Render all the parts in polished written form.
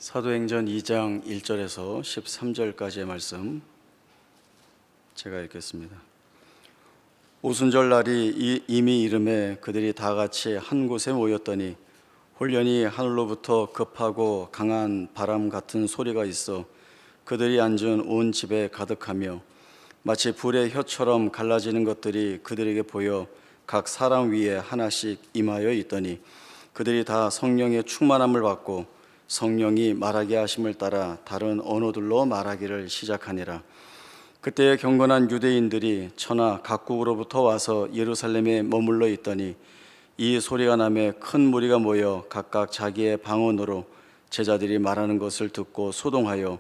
사도행전 2장 1절에서 13절까지의 말씀 제가 읽겠습니다. 오순절 날이 이미 이름에 그들이 다 같이 한 곳에 모였더니 홀련히 하늘로부터 급하고 강한 바람 같은 소리가 있어 그들이 앉은 온 집에 가득하며 마치 불의 혀처럼 갈라지는 것들이 그들에게 보여 각 사람 위에 하나씩 임하여 있더니 그들이 다 성령의 충만함을 받고 성령이 말하게 하심을 따라 다른 언어들로 말하기를 시작하니라. 그때에 경건한 유대인들이 천하 각국으로부터 와서 예루살렘에 머물러 있더니 이 소리가 나매 큰 무리가 모여 각각 자기의 방언으로 제자들이 말하는 것을 듣고 소동하여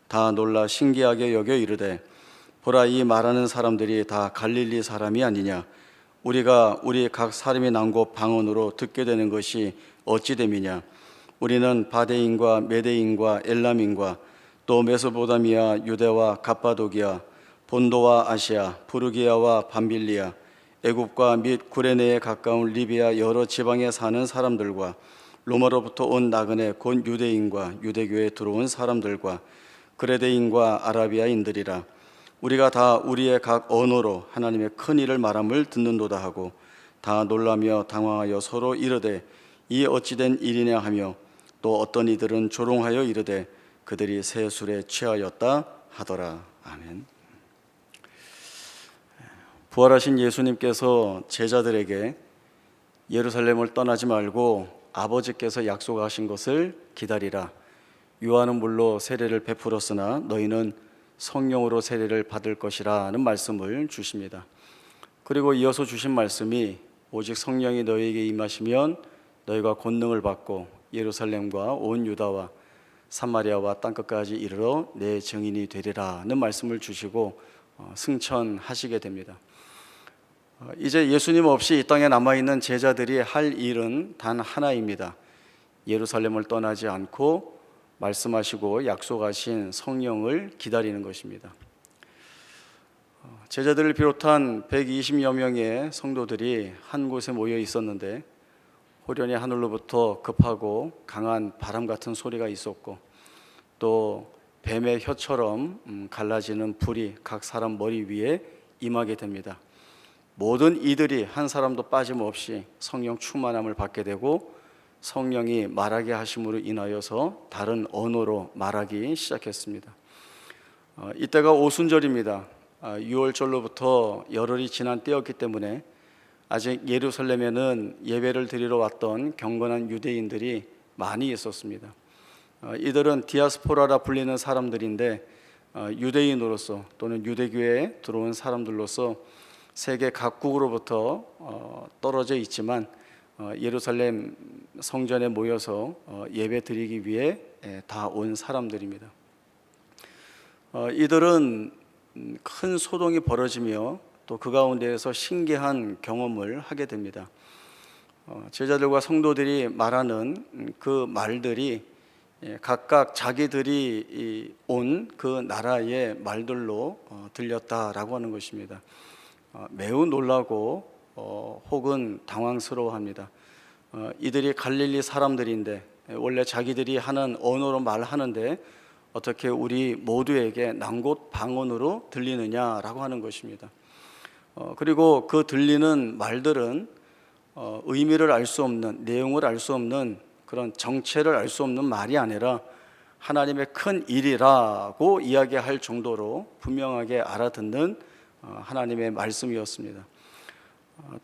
다 놀라 신기하게 여겨 이르되, 보라, 이 말하는 사람들이 다 갈릴리 사람이 아니냐? 우리가 우리 각 사람이 난 곳 방언으로 듣게 되는 것이 어찌 됨이냐? 우리는 바데인과 메데인과 엘람인과 또 메소포타미아, 유대와 갑바도기아, 본도와 아시아, 부르기아와 밤빌리아, 애굽과 및 구레네에 가까운 리비아 여러 지방에 사는 사람들과 로마로부터 온 나그네 곧 유대인과 유대교에 들어온 사람들과 그레데인과 아라비아인들이라. 우리가 다 우리의 각 언어로 하나님의 큰 일을 말함을 듣는도다 하고 다 놀라며 당황하여 서로 이르되, 이 어찌된 일이냐 하며 또 어떤 이들은 조롱하여 이르되 그들이 새 술에 취하였다 하더라. 아멘. 부활하신 예수님께서 제자들에게 예루살렘을 떠나지 말고 아버지께서 약속하신 것을 기다리라. 요한은 물로 세례를 베풀었으나 너희는 성령으로 세례를 받을 것이라는 말씀을 주십니다. 그리고 이어서 주신 말씀이, 오직 성령이 너희에게 임하시면 너희가 권능을 받고 예루살렘과 온 유다와 사마리아와 땅끝까지 이르러 내 증인이 되리라는 말씀을 주시고 승천하시게 됩니다. 이제 예수님 없이 이 땅에 남아있는 제자들이 할 일은 단 하나입니다. 예루살렘을 떠나지 않고 말씀하시고 약속하신 성령을 기다리는 것입니다. 제자들을 비롯한 120여 명의 성도들이 한 곳에 모여 있었는데 호련히 하늘로부터 급하고 강한 바람 같은 소리가 있었고 또 뱀의 혀처럼 갈라지는 불이 각 사람 머리 위에 임하게 됩니다. 모든 이들이 한 사람도 빠짐없이 성령 충만함을 받게 되고 성령이 말하게 하심으로 인하여서 다른 언어로 말하기 시작했습니다. 이때가 오순절입니다. 6월절로부터 열흘이 지난 때였기 때문에 아직 예루살렘에는 예배를 드리러 왔던 경건한 유대인들이 많이 있었습니다. 이들은 디아스포라라 불리는 사람들인데 유대인으로서 또는 유대교에 들어온 사람들로서 세계 각국으로부터 떨어져 있지만 예루살렘 성전에 모여서 예배 드리기 위해 다 온 사람들입니다. 이들은 큰 소동이 벌어지며 또 그 가운데에서 신기한 경험을 하게 됩니다. 제자들과 성도들이 말하는 그 말들이 각각 자기들이 온 그 나라의 말들로 들렸다라고 하는 것입니다. 매우 놀라고 혹은 당황스러워합니다. 이들이 갈릴리 사람들인데 원래 자기들이 하는 언어로 말하는데 어떻게 우리 모두에게 난 곳 방언으로 들리느냐라고 하는 것입니다. 그리고 그 들리는 말들은 의미를 알 수 없는, 내용을 알 수 없는, 그런 정체를 알 수 없는 말이 아니라 하나님의 큰 일이라고 이야기할 정도로 분명하게 알아듣는 하나님의 말씀이었습니다.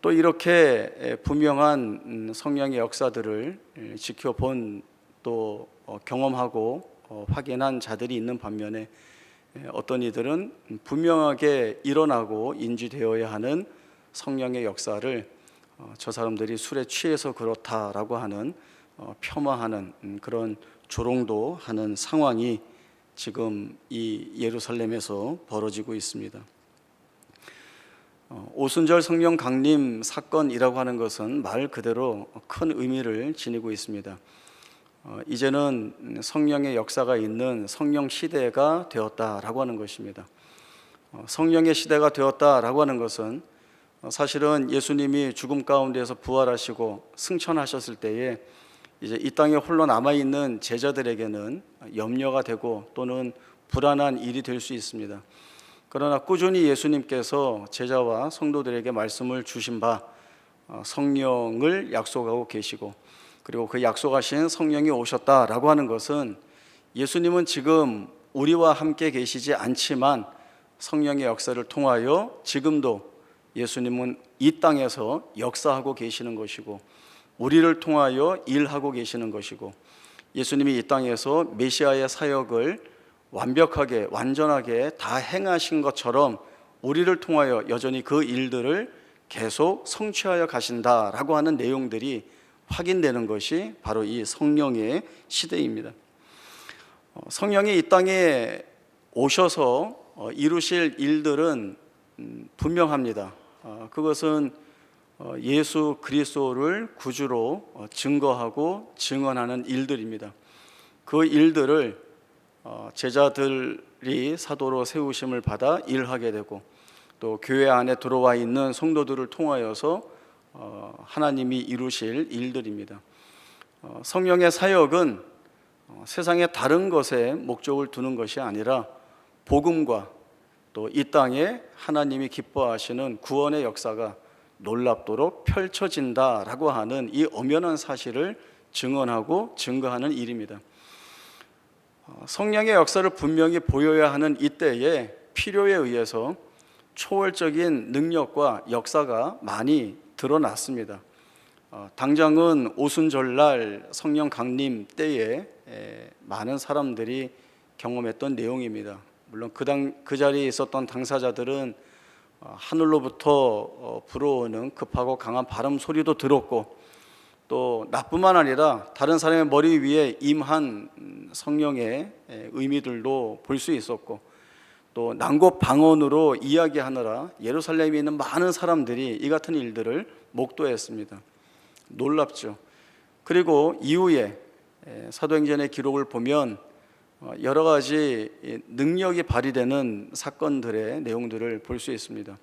또 이렇게 분명한 성령의 역사들을 지켜본 또 경험하고 확인한 자들이 있는 반면에 어떤 이들은 분명하게 일어나고 인지되어야 하는 성령의 역사를 저 사람들이 술에 취해서 그렇다라고 하는 폄하하는 그런 조롱도 하는 상황이 지금 이 예루살렘에서 벌어지고 있습니다. 오순절 성령 강림 사건이라고 하는 것은 말 그대로 큰 의미를 지니고 있습니다. 이제는 성령의 역사가 있는 성령 시대가 되었다라고 하는 것입니다. 성령의 시대가 되었다라고 하는 것은 사실은 예수님이 죽음 가운데에서 부활하시고 승천하셨을 때에 이제 이 땅에 홀로 남아 있는 제자들에게는 염려가 되고 또는 불안한 일이 될 수 있습니다. 그러나 꾸준히 예수님께서 제자와 성도들에게 말씀을 주신 바 성령을 약속하고 계시고, 그리고 그 약속하신 성령이 오셨다라고 하는 것은 예수님은 지금 우리와 함께 계시지 않지만 성령의 역사를 통하여 지금도 예수님은 이 땅에서 역사하고 계시는 것이고, 우리를 통하여 일하고 계시는 것이고, 예수님이 이 땅에서 메시아의 사역을 완벽하게 완전하게 다 행하신 것처럼 우리를 통하여 여전히 그 일들을 계속 성취하여 가신다라고 하는 내용들이 확인되는 것이 바로 이 성령의 시대입니다. 성령이 이 땅에 오셔서 이루실 일들은 분명합니다. 그것은 예수 그리스도를 구주로 증거하고 증언하는 일들입니다. 그 일들을 제자들이 사도로 세우심을 받아 일하게 되고, 또 교회 안에 들어와 있는 성도들을 통하여서 하나님이 이루실 일들입니다. 성령의 사역은 세상의 다른 것에 목적을 두는 것이 아니라 복음과 또 이 땅에 하나님이 기뻐하시는 구원의 역사가 놀랍도록 펼쳐진다라고 하는 이 엄연한 사실을 증언하고 증거하는 일입니다. 성령의 역사를 분명히 보여야 하는 이때에 필요에 의해서 초월적인 능력과 역사가 많이 드러났습니다. 당장은 오순절날 성령 강림 때에 많은 사람들이 경험했던 내용입니다. 물론 그 자리에 있었던 당사자들은 하늘로부터 불어오는 급하고 강한 바람 소리도 들었고, 또 나뿐만 아니라 다른 사람의 머리 위에 임한 성령의 의미들도 볼 수 있었고, 또 난곳 방언으로 이야기하느라 예루살렘에 있는 많은 사람들이 이 같은 일들을 목도했습니다. 놀랍죠. 그리고 이후에 사도행전의 기록을 보면 여러 가지 능력이 발휘되는 사건들의 내용들을 볼 수 있습니다.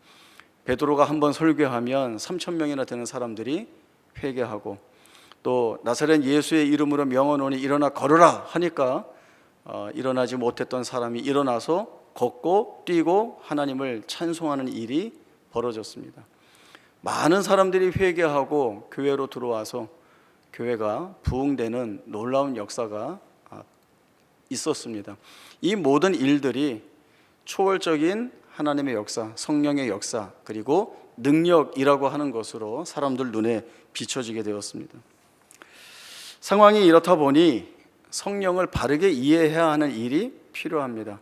베드로가 한번 설교하면 3,000명이나 되는 사람들이 회개하고, 또 나사렛 예수의 이름으로 명하노니 일어나 걸으라 하니까 일어나지 못했던 사람이 일어나서 걷고 뛰고 하나님을 찬송하는 일이 벌어졌습니다. 많은 사람들이 회개하고 교회로 들어와서 교회가 부흥되는 놀라운 역사가 있었습니다. 이 모든 일들이 초월적인 하나님의 역사, 성령의 역사, 그리고 능력이라고 하는 것으로 사람들 눈에 비춰지게 되었습니다. 상황이 이렇다 보니 성령을 바르게 이해해야 하는 일이 필요합니다.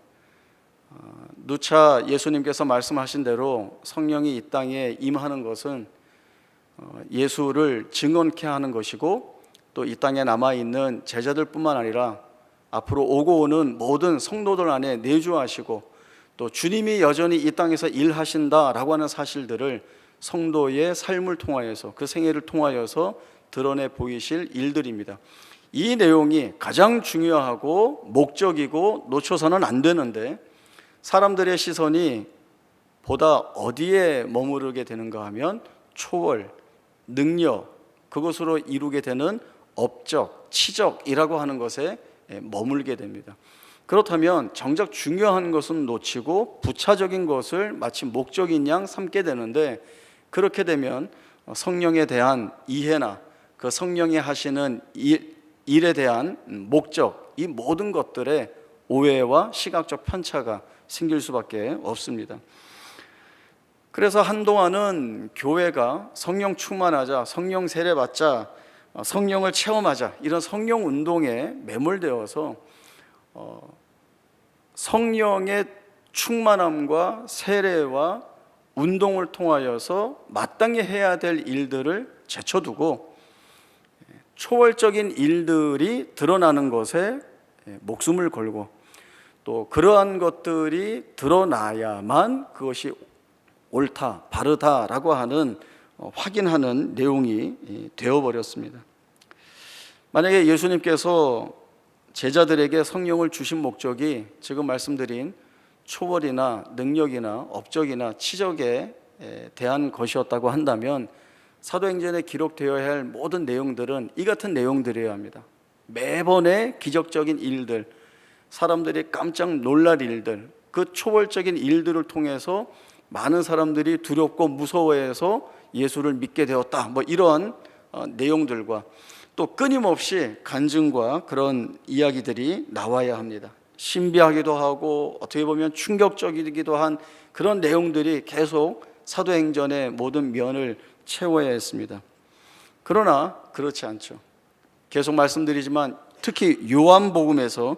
누차 예수님께서 말씀하신 대로 성령이 이 땅에 임하는 것은 예수를 증언케 하는 것이고, 또 이 땅에 남아있는 제자들뿐만 아니라 앞으로 오고 오는 모든 성도들 안에 내주하시고, 또 주님이 여전히 이 땅에서 일하신다라고 하는 사실들을 성도의 삶을 통하여서, 그 생애를 통하여서 드러내 보이실 일들입니다. 이 내용이 가장 중요하고 목적이고 놓쳐서는 안 되는데, 사람들의 시선이 보다 어디에 머무르게 되는가 하면 초월, 능력, 그것으로 이루게 되는 업적, 치적이라고 하는 것에 머물게 됩니다. 그렇다면 정작 중요한 것은 놓치고 부차적인 것을 마치 목적인 양 삼게 되는데, 그렇게 되면 성령에 대한 이해나 그 성령이 하시는 일에 대한 목적, 이 모든 것들에 오해와 시각적 편차가 생길 수밖에 없습니다. 그래서 한동안은 교회가 성령 충만하자, 성령 세례 받자, 성령을 체험하자, 이런 성령 운동에 매몰되어서 성령의 충만함과 세례와 운동을 통하여서 마땅히 해야 될 일들을 제쳐두고 초월적인 일들이 드러나는 것에 목숨을 걸고, 또 그러한 것들이 드러나야만 그것이 옳다, 바르다라고 하는 확인하는 내용이 되어버렸습니다. 만약에 예수님께서 제자들에게 성령을 주신 목적이 지금 말씀드린 초월이나 능력이나 업적이나 치적에 대한 것이었다고 한다면, 사도행전에 기록되어야 할 모든 내용들은 이 같은 내용들이어야 합니다. 매번의 기적적인 일들, 사람들이 깜짝 놀랄 일들, 그 초월적인 일들을 통해서 많은 사람들이 두렵고 무서워해서 예수를 믿게 되었다, 이런 내용들과 또 끊임없이 간증과 그런 이야기들이 나와야 합니다. 신비하기도 하고 어떻게 보면 충격적이기도 한 그런 내용들이 계속 사도행전의 모든 면을 채워야 했습니다. 그러나 그렇지 않죠. 계속 말씀드리지만 특히 요한복음에서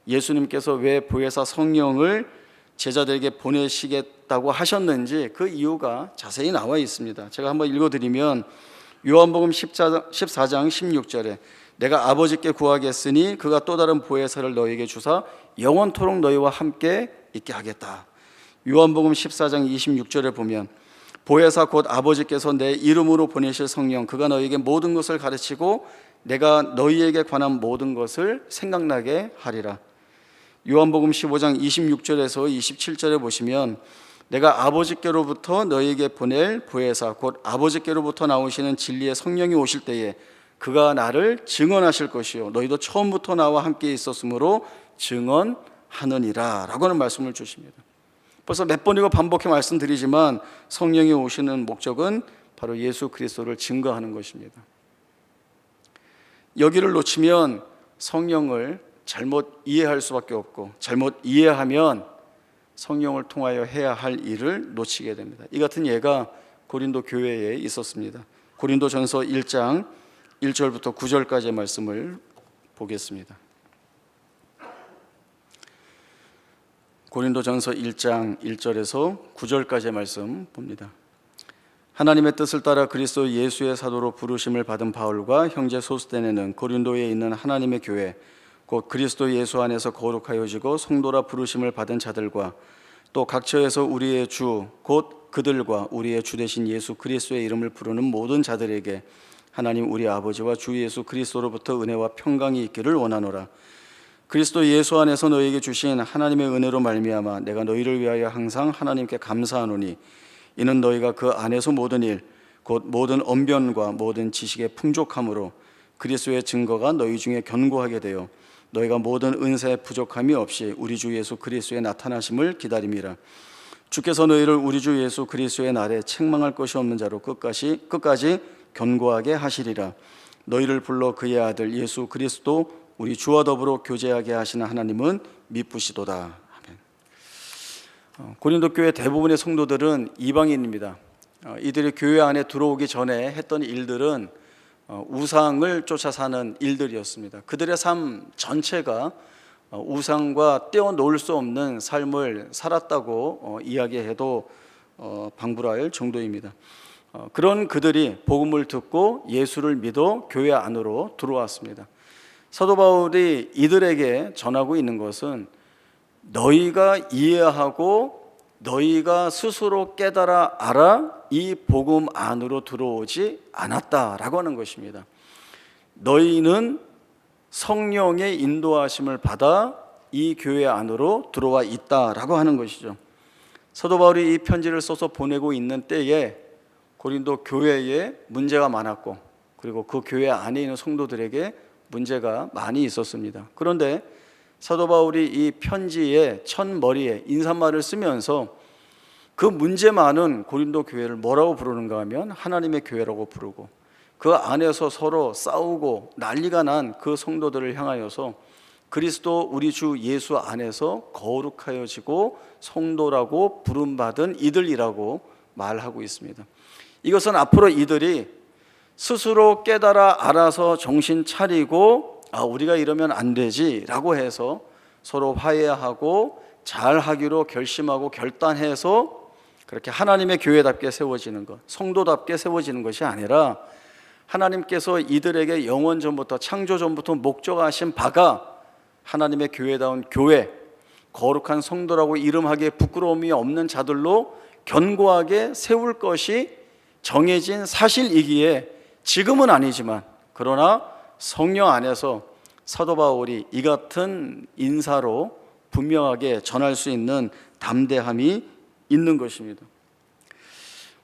예수님께서 왜 보혜사 성령을 제자들에게 보내시겠다고 하셨는지 그 이유가 자세히 나와 있습니다. 제가 한번 읽어드리면 요한복음 14장 16절에 내가 아버지께 구하겠으니 그가 또 다른 보혜사를 너희에게 주사 영원토록 너희와 함께 있게 하겠다. 요한복음 14장 26절에 보면 보혜사 곧 아버지께서 내 이름으로 보내실 성령 그가 너희에게 모든 것을 가르치고 내가 너희에게 관한 모든 것을 생각나게 하리라. 요한복음 15장 26절에서 27절에 보시면 내가 아버지께로부터 너희에게 보낼 보혜사 곧 아버지께로부터 나오시는 진리의 성령이 오실 때에 그가 나를 증언하실 것이요 너희도 처음부터 나와 함께 있었으므로 증언하느니라 라고 하는 말씀을 주십니다. 벌써 몇 번이고 반복해 말씀드리지만 성령이 오시는 목적은 바로 예수 그리스도를 증거하는 것입니다. 여기를 놓치면 성령을 잘못 이해할 수밖에 없고 잘못 이해하면 성령을 통하여 해야 할 일을 놓치게 됩니다. 이 같은 예가 고린도 교회에 있었습니다. 고린도전서 1장 1절부터 9절까지의 말씀을 보겠습니다. 고린도전서 1장 1절에서 9절까지의 말씀 봅니다. 하나님의 뜻을 따라 그리스도 예수의 사도로 부르심을 받은 바울과 형제 소스데네는 고린도에 있는 하나님의 교회 곧 그리스도 예수 안에서 거룩하여지고 성도라 부르심을 받은 자들과 또 각처에서 우리의 주 곧 그들과 우리의 주 되신 예수 그리스도의 이름을 부르는 모든 자들에게 하나님 우리 아버지와 주 예수 그리스도로부터 은혜와 평강이 있기를 원하노라. 그리스도 예수 안에서 너희에게 주신 하나님의 은혜로 말미암아 내가 너희를 위하여 항상 하나님께 감사하노니 이는 너희가 그 안에서 모든 일 곧 모든 언변과 모든 지식의 풍족함으로 그리스도의 증거가 너희 중에 견고하게 되어 너희가 모든 은사에 부족함이 없이 우리 주 예수 그리스도의 나타나심을 기다림이라. 주께서 너희를 우리 주 예수 그리스도의 날에 책망할 것이 없는 자로 끝까지 견고하게 하시리라. 너희를 불러 그의 아들 예수 그리스도 우리 주와 더불어 교제하게 하시는 하나님은 미쁘시도다. 아멘. 고린도 교회 대부분의 성도들은 이방인입니다. 이들이 교회 안에 들어오기 전에 했던 일들은 우상을 쫓아 사는 일들이었습니다. 그들의 삶 전체가 우상과 떼어놓을 수 없는 삶을 살았다고 이야기해도 방불할 정도입니다. 그런 그들이 복음을 듣고 예수를 믿어 교회 안으로 들어왔습니다. 사도 바울이 이들에게 전하고 있는 것은 너희가 이해하고 너희가 스스로 깨달아 알아 이 복음 안으로 들어오지 않았다라고 하는 것입니다. 너희는 성령의 인도하심을 받아 이 교회 안으로 들어와 있다라고 하는 것이죠. 사도 바울이 이 편지를 써서 보내고 있는 때에 고린도 교회에 문제가 많았고 그리고 그 교회 안에 있는 성도들에게 문제가 많이 있었습니다. 그런데 사도 바울이 이 편지의 첫머리에 인사말을 쓰면서 그 문제 많은 고린도 교회를 뭐라고 부르는가 하면 하나님의 교회라고 부르고 그 안에서 서로 싸우고 난리가 난 그 성도들을 향하여서 그리스도 우리 주 예수 안에서 거룩하여지고 성도라고 부름받은 이들이라고 말하고 있습니다. 이것은 앞으로 이들이 스스로 깨달아 알아서 정신 차리고 우리가 이러면 안 되지 라고 해서 서로 화해하고 잘하기로 결심하고 결단해서 그렇게 하나님의 교회답게 세워지는 것, 성도답게 세워지는 것이 아니라 하나님께서 이들에게 영원 전부터 창조 전부터 목적하신 바가 하나님의 교회다운 교회, 거룩한 성도라고 이름하기에 부끄러움이 없는 자들로 견고하게 세울 것이 정해진 사실이기에 지금은 아니지만 그러나 성령 안에서 사도 바울이 이 같은 인사로 분명하게 전할 수 있는 담대함이 있는 것입니다.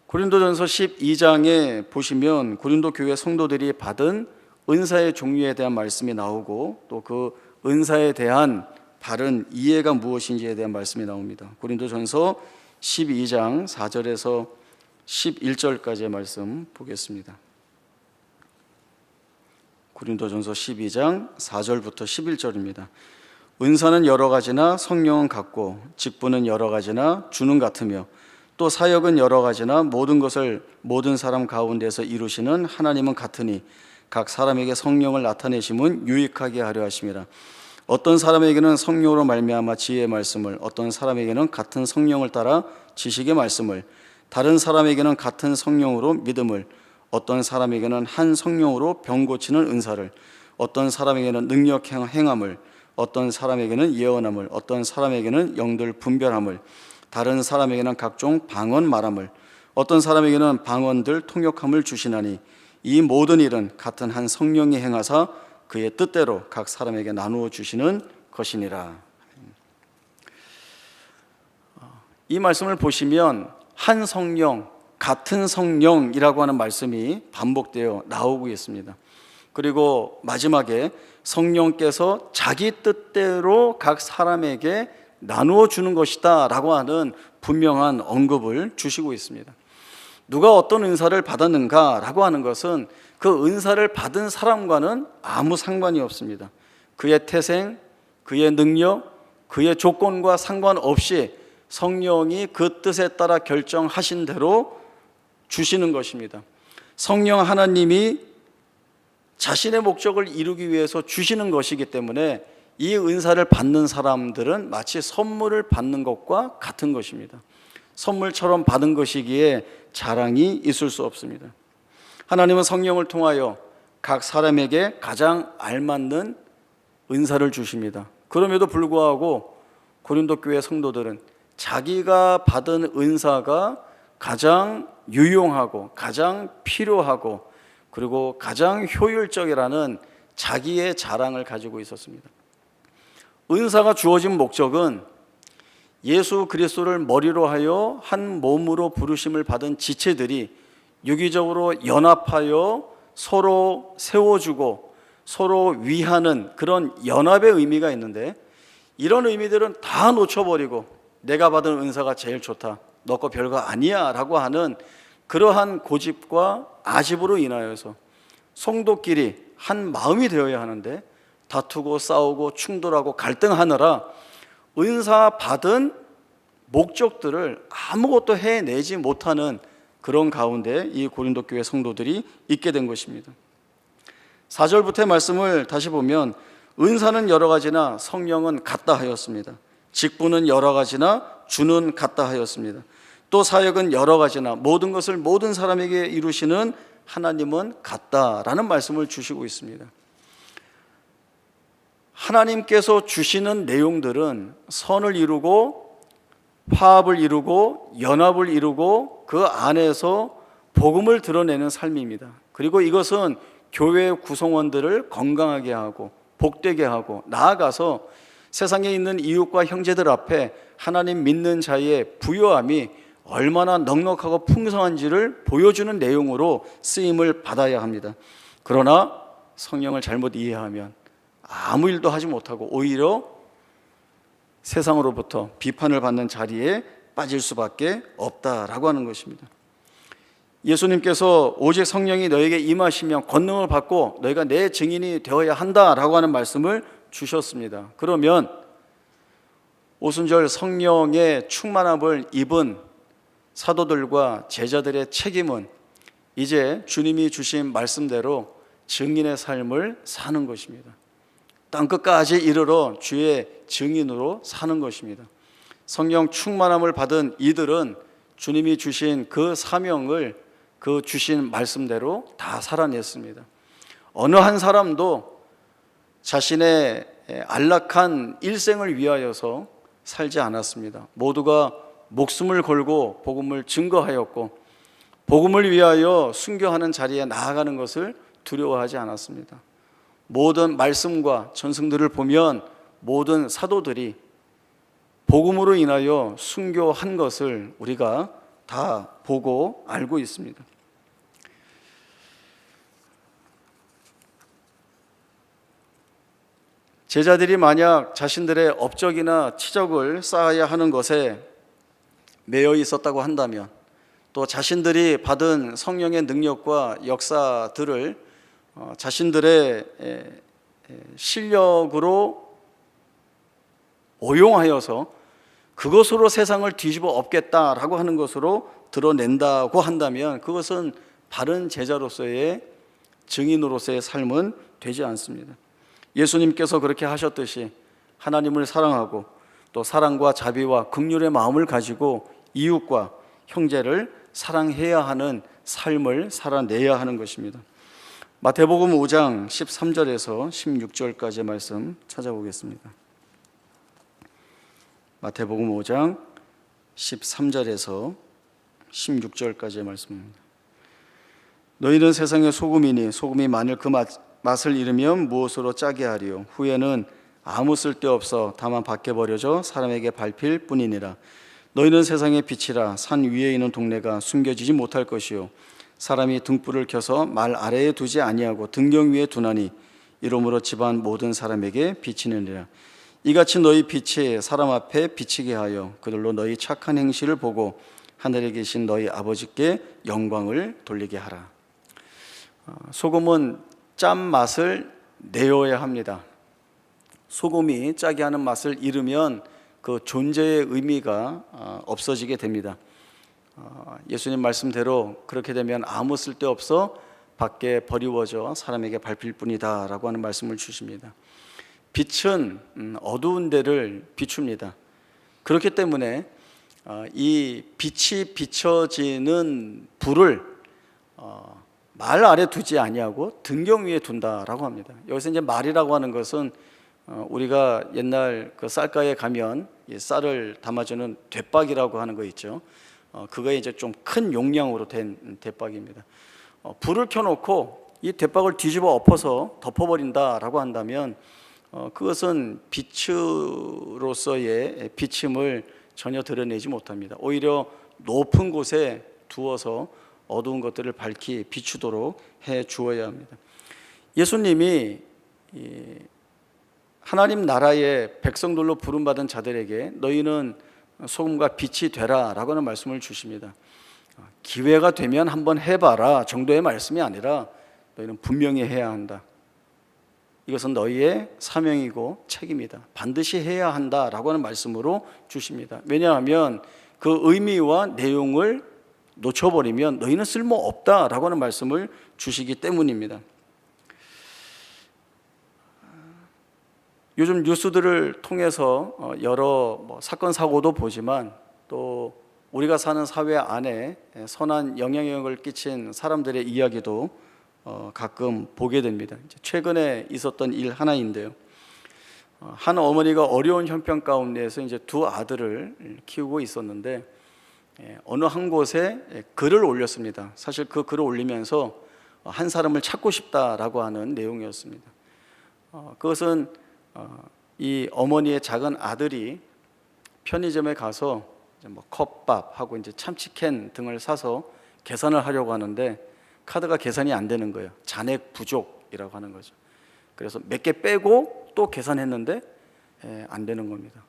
고린도전서 12장에 보시면 고린도 교회 성도들이 받은 은사의 종류에 대한 말씀이 나오고 또 그 은사에 대한 바른 이해가 무엇인지에 대한 말씀이 나옵니다. 고린도전서 12장 4절에서 11절까지의 말씀 보겠습니다. 고린도전서 12장 4절부터 11절입니다. 은사는 여러 가지나 성령은 같고 직분은 여러 가지나 주는 같으며 또 사역은 여러 가지나 모든 것을 모든 사람 가운데서 이루시는 하나님은 같으니 각 사람에게 성령을 나타내심은 유익하게 하려 하심이라. 어떤 사람에게는 성령으로 말미암아 지혜의 말씀을, 어떤 사람에게는 같은 성령을 따라 지식의 말씀을, 다른 사람에게는 같은 성령으로 믿음을, 어떤 사람에게는 한 성령으로 병 고치는 은사를, 어떤 사람에게는 능력 행함을, 어떤 사람에게는 예언함을, 어떤 사람에게는 영들 분별함을, 다른 사람에게는 각종 방언 말함을, 어떤 사람에게는 방언들 통역함을 주시나니 이 모든 일은 같은 한 성령이 행하사 그의 뜻대로 각 사람에게 나누어 주시는 것이니라. 이 말씀을 보시면 한 성령, 같은 성령이라고 하는 말씀이 반복되어 나오고 있습니다. 그리고 마지막에 성령께서 자기 뜻대로 각 사람에게 나누어 주는 것이다 라고 하는 분명한 언급을 주시고 있습니다. 누가 어떤 은사를 받았는가 라고 하는 것은 그 은사를 받은 사람과는 아무 상관이 없습니다. 그의 태생, 그의 능력, 그의 조건과 상관없이 성령이 그 뜻에 따라 결정하신 대로 주시는 것입니다. 성령 하나님이 자신의 목적을 이루기 위해서 주시는 것이기 때문에 이 은사를 받는 사람들은 마치 선물을 받는 것과 같은 것입니다. 선물처럼 받은 것이기에 자랑이 있을 수 없습니다. 하나님은 성령을 통하여 각 사람에게 가장 알맞는 은사를 주십니다. 그럼에도 불구하고 고린도 교회 성도들은 자기가 받은 은사가 가장 유용하고 가장 필요하고 그리고 가장 효율적이라는 자기의 자랑을 가지고 있었습니다. 은사가 주어진 목적은 예수 그리스도를 머리로 하여 한 몸으로 부르심을 받은 지체들이 유기적으로 연합하여 서로 세워주고 서로 위하는 그런 연합의 의미가 있는데, 이런 의미들은 다 놓쳐버리고 내가 받은 은사가 제일 좋다, 너 거 별거 아니야 라고 하는 그러한 고집과 아집으로 인하여서 성도끼리 한 마음이 되어야 하는데 다투고 싸우고 충돌하고 갈등하느라 은사 받은 목적들을 아무것도 해내지 못하는 그런 가운데 이 고린도 교회 성도들이 있게 된 것입니다. 4절부터의 말씀을 다시 보면 은사는 여러 가지나 성령은 같다 하였습니다. 직분은 여러 가지나 주는 같다 하였습니다. 또 사역은 여러 가지나 모든 것을 모든 사람에게 이루시는 하나님은 같다라는 말씀을 주시고 있습니다. 하나님께서 주시는 내용들은 선을 이루고 화합을 이루고 연합을 이루고 그 안에서 복음을 드러내는 삶입니다. 그리고 이것은 교회 구성원들을 건강하게 하고 복되게 하고 나아가서 세상에 있는 이웃과 형제들 앞에 하나님 믿는 자의 부요함이 얼마나 넉넉하고 풍성한지를 보여주는 내용으로 쓰임을 받아야 합니다. 그러나 성령을 잘못 이해하면 아무 일도 하지 못하고 오히려 세상으로부터 비판을 받는 자리에 빠질 수밖에 없다라고 하는 것입니다. 예수님께서 오직 성령이 너에게 임하시면 권능을 받고 너희가 내 증인이 되어야 한다라고 하는 말씀을 주셨습니다. 그러면 오순절 성령의 충만함을 입은 사도들과 제자들의 책임은 이제 주님이 주신 말씀대로 증인의 삶을 사는 것입니다. 땅끝까지 이르러 주의 증인으로 사는 것입니다. 성령 충만함을 받은 이들은 주님이 주신 그 사명을 그 주신 말씀대로 다 살아냈습니다. 어느 한 사람도 자신의 안락한 일생을 위하여서 살지 않았습니다. 모두가 목숨을 걸고 복음을 증거하였고 복음을 위하여 순교하는 자리에 나아가는 것을 두려워하지 않았습니다. 모든 말씀과 전승들을 보면 모든 사도들이 복음으로 인하여 순교한 것을 우리가 다 보고 알고 있습니다. 제자들이 만약 자신들의 업적이나 치적을 쌓아야 하는 것에 매여 있었다고 한다면, 또 자신들이 받은 성령의 능력과 역사들을 자신들의 실력으로 오용하여서 그것으로 세상을 뒤집어 엎겠다라고 하는 것으로 드러낸다고 한다면, 그것은 바른 제자로서의 증인으로서의 삶은 되지 않습니다. 예수님께서 그렇게 하셨듯이 하나님을 사랑하고 또 사랑과 자비와 긍휼의 마음을 가지고 이웃과 형제를 사랑해야 하는 삶을 살아내야 하는 것입니다. 마태복음 5장 13절에서 16절까지의 말씀 찾아보겠습니다. 마태복음 5장 13절에서 16절까지의 말씀입니다. 너희는 세상의 소금이니 소금이 만일 그 맛을 잃으면 무엇으로 짜게 하리요? 후에는 아무 쓸데없어 다만 밖에 버려져 사람에게 밟힐 뿐이니라. 너희는 세상의 빛이라. 산 위에 있는 동네가 숨겨지지 못할 것이요, 사람이 등불을 켜서 말 아래에 두지 아니하고 등경 위에 두나니 이러므로 집안 모든 사람에게 비치느니라. 이같이 너희 빛이 사람 앞에 비치게 하여 그들로 너희 착한 행실을 보고 하늘에 계신 너희 아버지께 영광을 돌리게 하라. 소금은 짠 맛을 내어야 합니다. 소금이 짜게 하는 맛을 잃으면 그 존재의 의미가 없어지게 됩니다. 예수님 말씀대로 그렇게 되면 아무 쓸데없어 밖에 버리워져 사람에게 밟힐 뿐이다 라고 하는 말씀을 주십니다. 빛은 어두운 데를 비춥니다. 그렇기 때문에 이 빛이 비춰지는 불을 말 아래 두지 아니하고 등경 위에 둔다라고 합니다. 여기서 이제 말이라고 하는 것은 우리가 옛날 그 쌀가에 가면 이 쌀을 담아주는 대박이라고 하는 거 있죠. 그거에 이제 좀 큰 용량으로 된 대박입니다. 불을 켜놓고 이 대박을 뒤집어 엎어서 덮어버린다라고 한다면 그것은 빛으로서의 비침을 전혀 드러내지 못합니다. 오히려 높은 곳에 두어서 어두운 것들을 밝히 비추도록 해 주어야 합니다. 예수님이 하나님 나라의 백성들로 부름받은 자들에게 너희는 소금과 빛이 되라 라고 하는 말씀을 주십니다. 기회가 되면 한번 해봐라 정도의 말씀이 아니라 너희는 분명히 해야 한다. 이것은 너희의 사명이고 책임이다. 반드시 해야 한다라고 하는 말씀으로 주십니다. 왜냐하면 그 의미와 내용을 놓쳐버리면 너희는 쓸모없다라고 하는 말씀을 주시기 때문입니다. 요즘 뉴스들을 통해서 여러 사건 사고도 보지만 또 우리가 사는 사회 안에 선한 영향력을 끼친 사람들의 이야기도 가끔 보게 됩니다. 최근에 있었던 일 하나인데요. 한 어머니가 어려운 형편 가운데에서 이제 두 아들을 키우고 있었는데 어느 한 곳에 글을 올렸습니다. 사실 그 글을 올리면서 한 사람을 찾고 싶다라고 하는 내용이었습니다. 그것은 이 어머니의 작은 아들이 편의점에 가서 뭐 컵밥하고 이제 참치캔 등을 사서 계산을 하려고 하는데 카드가 계산이 안 되는 거예요. 잔액 부족이라고 하는 거죠. 그래서 몇 개 빼고 또 계산했는데 안 되는 겁니다.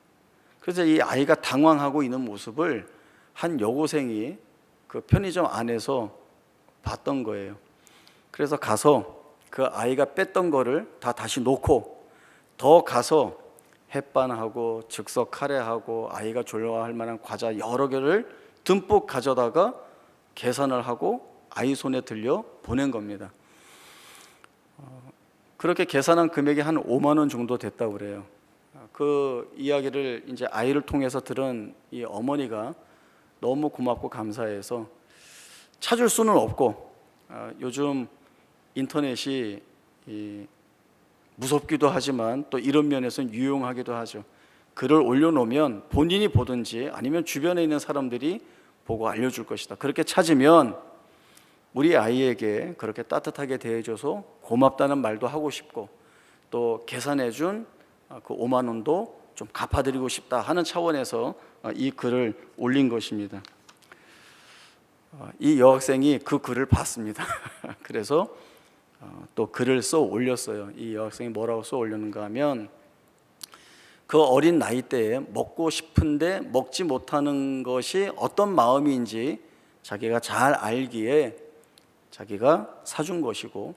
그래서 이 아이가 당황하고 있는 모습을 한 여고생이 그 편의점 안에서 봤던 거예요. 그래서 가서 그 아이가 뺐던 거를 다 다시 놓고 더 가서 햇반하고 즉석 카레하고 아이가 좋아할 만한 과자 여러 개를 듬뿍 가져다가 계산을 하고 아이 손에 들려 보낸 겁니다. 그렇게 계산한 금액이 한 5만 원 정도 됐다고 그래요. 그 이야기를 이제 아이를 통해서 들은 이 어머니가 너무 고맙고 감사해서 찾을 수는 없고 요즘 인터넷이 무섭기도 하지만 또 이런 면에서는 유용하기도 하죠. 글을 올려놓으면 본인이 보든지 아니면 주변에 있는 사람들이 보고 알려줄 것이다. 그렇게 찾으면 우리 아이에게 그렇게 따뜻하게 대해줘서 고맙다는 말도 하고 싶고 또 계산해준 그 5만 원도 좀 갚아드리고 싶다 하는 차원에서 이 글을 올린 것입니다. 이 여학생이 그 글을 봤습니다. 그래서 또 글을 써 올렸어요. 이 여학생이 뭐라고 써 올렸는가 하면, 그 어린 나이 때에 먹고 싶은데 먹지 못하는 것이 어떤 마음인지 자기가 잘 알기에 자기가 사준 것이고,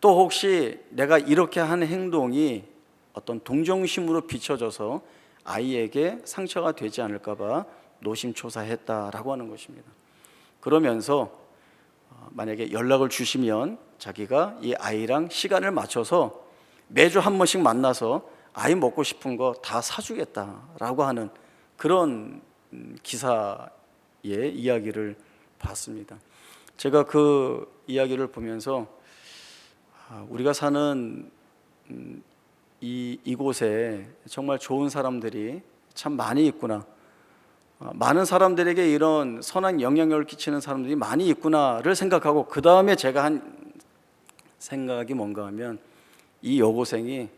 또 혹시 내가 이렇게 한 행동이 어떤 동정심으로 비춰져서 아이에게 상처가 되지 않을까 봐 노심초사했다라고 하는 것입니다. 그러면서 만약에 연락을 주시면 자기가 이 아이랑 시간을 맞춰서 매주 한 번씩 만나서 아이 먹고 싶은 거 다 사주겠다라고 하는 그런 기사의 이야기를 봤습니다. 제가 그 이야기를 보면서 우리가 사는 이곳에 정말 좋은 사람들이 참 많이 있구나, 많은 사람들에게 이런 선한 영향력을 끼치는 사람들이 많이 있구나를 생각하고, 그 다음에 제가 한 생각이 뭔가 하면, 이 여고생이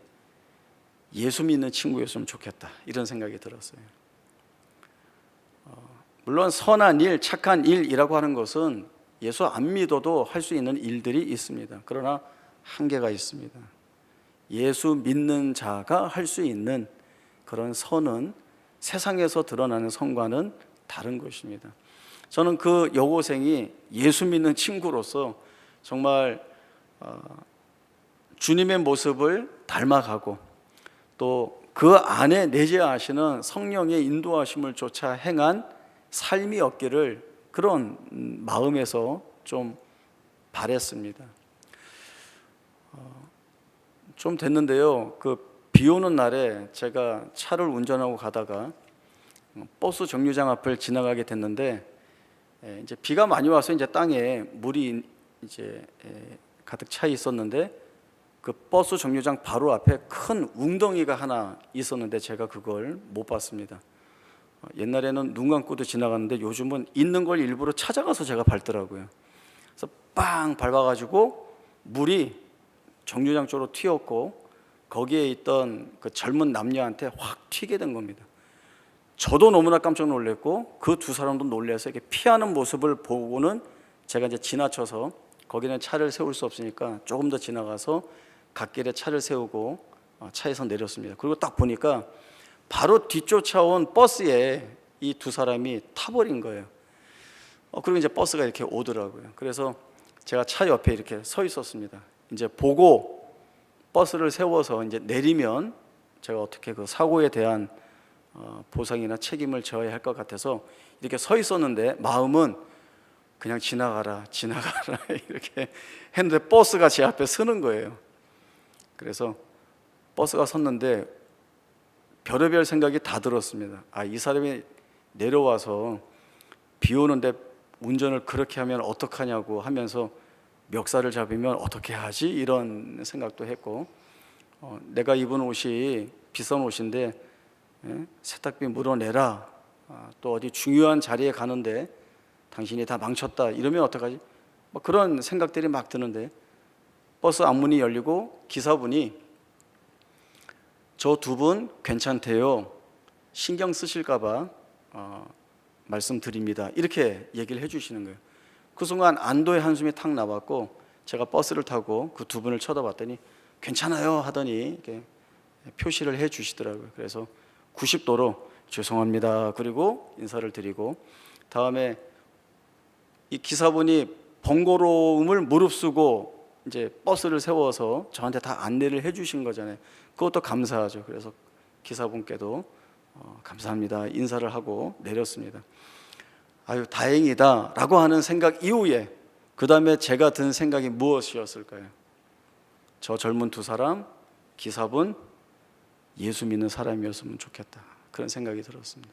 예수 믿는 친구였으면 좋겠다, 이런 생각이 들었어요. 물론 선한 일, 착한 일이라고 하는 것은 예수 안 믿어도 할 수 있는 일들이 있습니다. 그러나 한계가 있습니다. 예수 믿는 자가 할 수 있는 그런 선은 세상에서 드러나는 선과는 다른 것입니다. 저는 그 여고생이 예수 믿는 친구로서 정말 주님의 모습을 닮아가고, 또 그 안에 내재하시는 성령의 인도하심을 쫓아 행한 삶이었기를 그런 마음에서 좀 바랬습니다. 좀 됐는데요, 그 비 오는 날에 제가 차를 운전하고 가다가 버스 정류장 앞을 지나가게 됐는데, 이제 비가 많이 와서 이제 땅에 물이 이제 가득 차 있었는데, 그 버스 정류장 바로 앞에 큰 웅덩이가 하나 있었는데 제가 그걸 못 봤습니다. 옛날에는 눈 감고도 지나갔는데 요즘은 있는 걸 일부러 찾아가서 제가 밟더라고요. 그래서 빵 밟아가지고 물이 정류장 쪽으로 튀었고, 거기에 있던 그 젊은 남녀한테 확 튀게 된 겁니다. 저도 너무나 깜짝 놀랐고 그 두 사람도 놀라서 이렇게 피하는 모습을 보고는 제가 이제 지나쳐서, 거기는 차를 세울 수 없으니까 조금 더 지나가서 갓길에 차를 세우고 차에서 내렸습니다. 그리고 딱 보니까 바로 뒤쫓아온 버스에 이 두 사람이 타버린 거예요. 그리고 이제 버스가 이렇게 오더라고요. 그래서 제가 차 옆에 이렇게 서 있었습니다. 이제 보고 버스를 세워서 이제 내리면 제가 어떻게 그 사고에 대한 보상이나 책임을 져야 할 것 같아서 이렇게 서 있었는데, 마음은 그냥 지나가라 이렇게 했는데 버스가 제 앞에 서는 거예요. 그래서 버스가 섰는데 별의별 생각이 다 들었습니다. 이 사람이 내려와서 비 오는데 운전을 그렇게 하면 어떡하냐고 하면서 멱살을 잡으면 어떻게 하지? 이런 생각도 했고, 내가 입은 옷이 비싼 옷인데 세탁비 물어내라, 또 어디 중요한 자리에 가는데 당신이 다 망쳤다 이러면 어떡하지? 그런 생각들이 막 드는데, 버스 앞문이 열리고 기사분이 저 두 분 괜찮대요, 신경 쓰실까 봐 말씀드립니다, 이렇게 얘기를 해주시는 거예요. 그 순간 안도의 한숨이 탁 나왔고, 제가 버스를 타고 그 두 분을 쳐다봤더니 괜찮아요 하더니 이렇게 표시를 해 주시더라고요. 그래서 90도로 죄송합니다 그리고 인사를 드리고, 다음에 이 기사분이 번거로움을 무릅쓰고 이제 버스를 세워서 저한테 다 안내를 해 주신 거잖아요. 그것도 감사하죠. 그래서 기사분께도 감사합니다 인사를 하고 내렸습니다. 아유 다행이다 라고 하는 생각 이후에 그 다음에 제가 든 생각이 무엇이었을까요? 저 젊은 두 사람, 기사분, 예수 믿는 사람이었으면 좋겠다, 그런 생각이 들었습니다.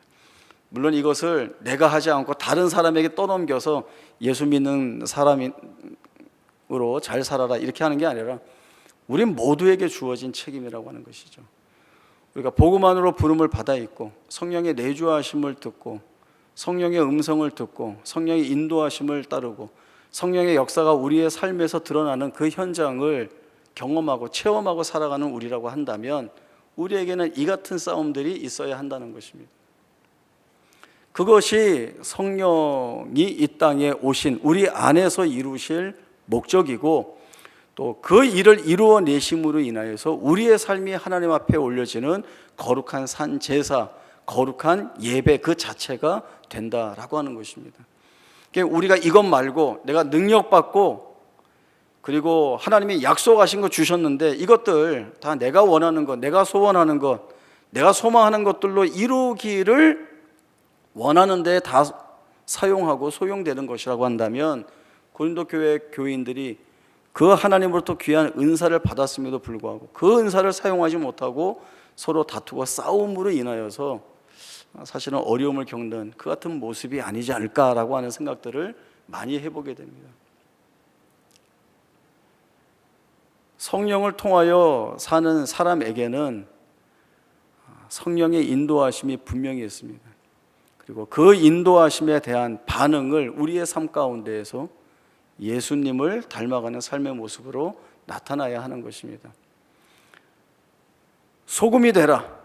물론 이것을 내가 하지 않고 다른 사람에게 떠넘겨서 예수 믿는 사람으로 잘 살아라 이렇게 하는 게 아니라, 우린 모두에게 주어진 책임이라고 하는 것이죠. 우리가 복음만으로 부름을 받아 있고, 성령의 내주하심을 듣고, 성령의 음성을 듣고, 성령의 인도하심을 따르고, 성령의 역사가 우리의 삶에서 드러나는 그 현장을 경험하고 체험하고 살아가는 우리라고 한다면, 우리에게는 이 같은 싸움들이 있어야 한다는 것입니다. 그것이 성령이 이 땅에 오신 우리 안에서 이루실 목적이고, 또 그 일을 이루어내심으로 인하여서 우리의 삶이 하나님 앞에 올려지는 거룩한 산 제사, 거룩한 예배 그 자체가 된다라고 하는 것입니다. 그러니까 우리가 이것 말고 내가 능력받고, 그리고 하나님이 약속하신 거 주셨는데 이것들 다 내가 원하는 것, 내가 소원하는 것, 내가 소망하는 것들로 이루기를 원하는 데 다 사용하고 소용되는 것이라고 한다면, 고린도 교회 교인들이 그 하나님으로부터 귀한 은사를 받았음에도 불구하고 그 은사를 사용하지 못하고 서로 다투고 싸움으로 인하여서 사실은 어려움을 겪는 그 같은 모습이 아니지 않을까라고 하는 생각들을 많이 해보게 됩니다. 성령을 통하여 사는 사람에게는 성령의 인도하심이 분명히 있습니다. 그리고 그 인도하심에 대한 반응을 우리의 삶 가운데에서 예수님을 닮아가는 삶의 모습으로 나타나야 하는 것입니다. 소금이 되라.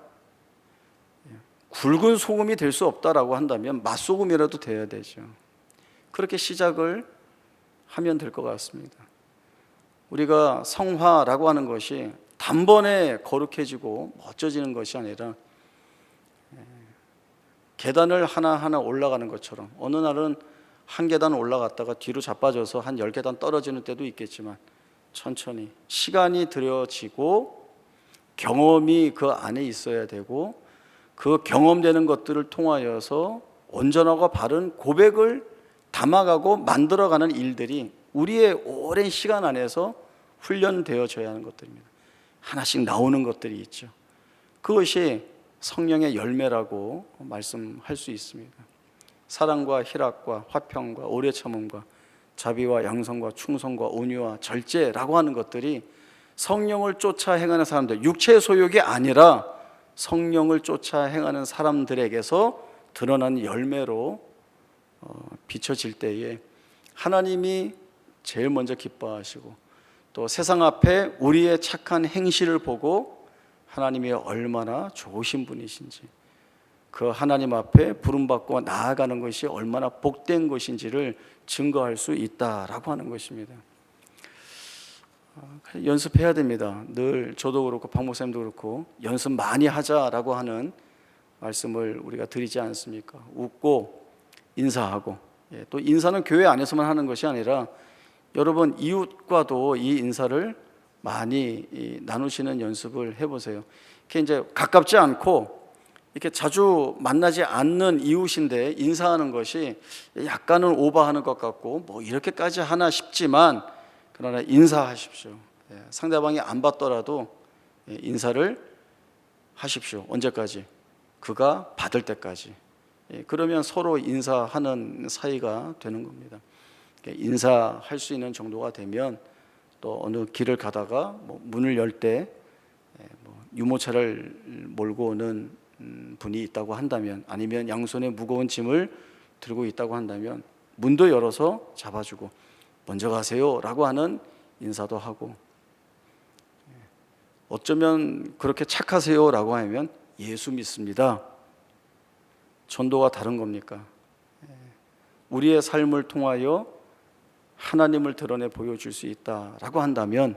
굵은 소금이 될 수 없다라고 한다면 맛소금이라도 돼야 되죠. 그렇게 시작을 하면 될 것 같습니다. 우리가 성화라고 하는 것이 단번에 거룩해지고 멋져지는 것이 아니라 계단을 하나하나 올라가는 것처럼, 어느 날은 한 계단 올라갔다가 뒤로 자빠져서 한 10계단 떨어지는 때도 있겠지만, 천천히 시간이 들여지고 경험이 그 안에 있어야 되고, 그 경험되는 것들을 통하여서 온전하고 바른 고백을 담아가고 만들어가는 일들이 우리의 오랜 시간 안에서 훈련되어져야 하는 것들입니다. 하나씩 나오는 것들이 있죠. 그것이 성령의 열매라고 말씀할 수 있습니다. 사랑과 희락과 화평과 오래 참음과 자비와 양성과 충성과 온유와 절제라고 하는 것들이 성령을 쫓아 행하는 사람들, 육체의 소욕이 아니라 성령을 쫓아 행하는 사람들에게서 드러나는 열매로 비춰질 때에 하나님이 제일 먼저 기뻐하시고, 또 세상 앞에 우리의 착한 행실을 보고 하나님이 얼마나 좋으신 분이신지, 그 하나님 앞에 부름받고 나아가는 것이 얼마나 복된 것인지를 증거할 수 있다라고 하는 것입니다. 연습해야 됩니다. 늘 저도 그렇고 박 목사님도 그렇고 연습 많이 하자라고 하는 말씀을 우리가 드리지 않습니까? 웃고 인사하고, 또 인사는 교회 안에서만 하는 것이 아니라 여러분 이웃과도 이 인사를 많이 나누시는 연습을 해보세요. 이렇게 이제 가깝지 않고 이렇게 자주 만나지 않는 이웃인데 인사하는 것이 약간은 오버하는 것 같고 뭐 이렇게까지 하나 싶지만, 그러나 인사하십시오. 상대방이 안 받더라도 인사를 하십시오. 언제까지? 그가 받을 때까지. 그러면 서로 인사하는 사이가 되는 겁니다. 인사할 수 있는 정도가 되면, 또 어느 길을 가다가 문을 열 때 유모차를 몰고 오는 분이 있다고 한다면, 아니면 양손에 무거운 짐을 들고 있다고 한다면 문도 열어서 잡아주고 먼저 가세요 라고 하는 인사도 하고, 어쩌면 그렇게 착하세요 라고 하면 예수 믿습니다. 전도가 다른 겁니까? 우리의 삶을 통하여 하나님을 드러내 보여줄 수 있다라고 한다면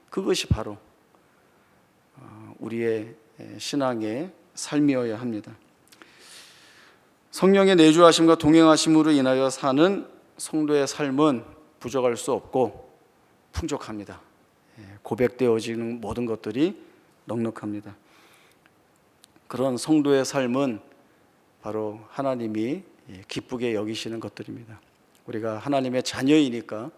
그것이 바로 우리의 신앙의 삶이어야 합니다. 성령의 내주하심과 동행하심으로 인하여 사는 성도의 삶은 부족할 수 없고 풍족합니다. 고백되어지는 모든 것들이 넉넉합니다. 그런 성도의 삶은 바로 하나님이 기쁘게 여기시는 것들입니다. 우리가 하나님의 자녀이니까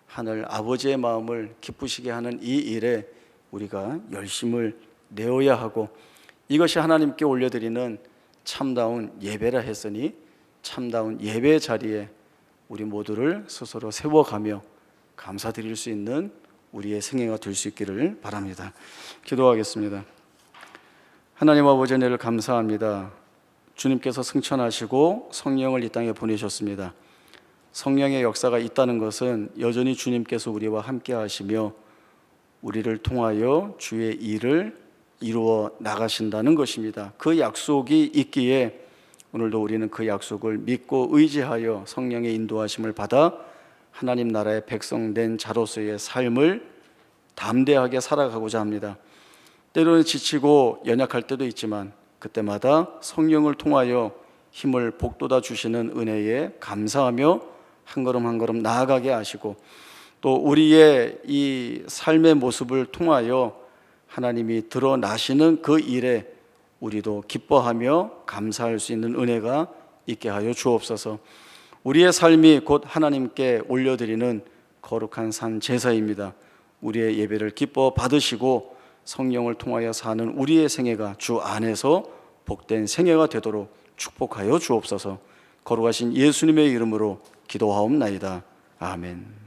하늘 아버지의 마음을 기쁘시게 하는 이 일에 우리가 열심을 내어야 하고, 이것이 하나님께 올려드리는 참다운 예배라 했으니 참다운 예배 자리에 우리 모두를 스스로 세워가며 감사드릴 수 있는 우리의 생애가 될 수 있기를 바랍니다. 기도하겠습니다. 하나님 아버지, 은혜를 감사합니다. 주님께서 승천하시고 성령을 이 땅에 보내셨습니다. 성령의 역사가 있다는 것은 여전히 주님께서 우리와 함께 하시며 우리를 통하여 주의 일을 이루어 나가신다는 것입니다. 그 약속이 있기에 오늘도 우리는 그 약속을 믿고 의지하여 성령의 인도하심을 받아 하나님 나라의 백성된 자로서의 삶을 담대하게 살아가고자 합니다. 때로는 지치고 연약할 때도 있지만 그때마다 성령을 통하여 힘을 북돋아 주시는 은혜에 감사하며 한 걸음 한 걸음 나아가게 하시고, 또 우리의 이 삶의 모습을 통하여 하나님이 드러나시는 그 일에 우리도 기뻐하며 감사할 수 있는 은혜가 있게 하여 주옵소서. 우리의 삶이 곧 하나님께 올려드리는 거룩한 산 제사입니다. 우리의 예배를 기뻐 받으시고 성령을 통하여 사는 우리의 생애가 주 안에서 복된 생애가 되도록 축복하여 주옵소서. 거룩하신 예수님의 이름으로 기도하옵나이다. 아멘.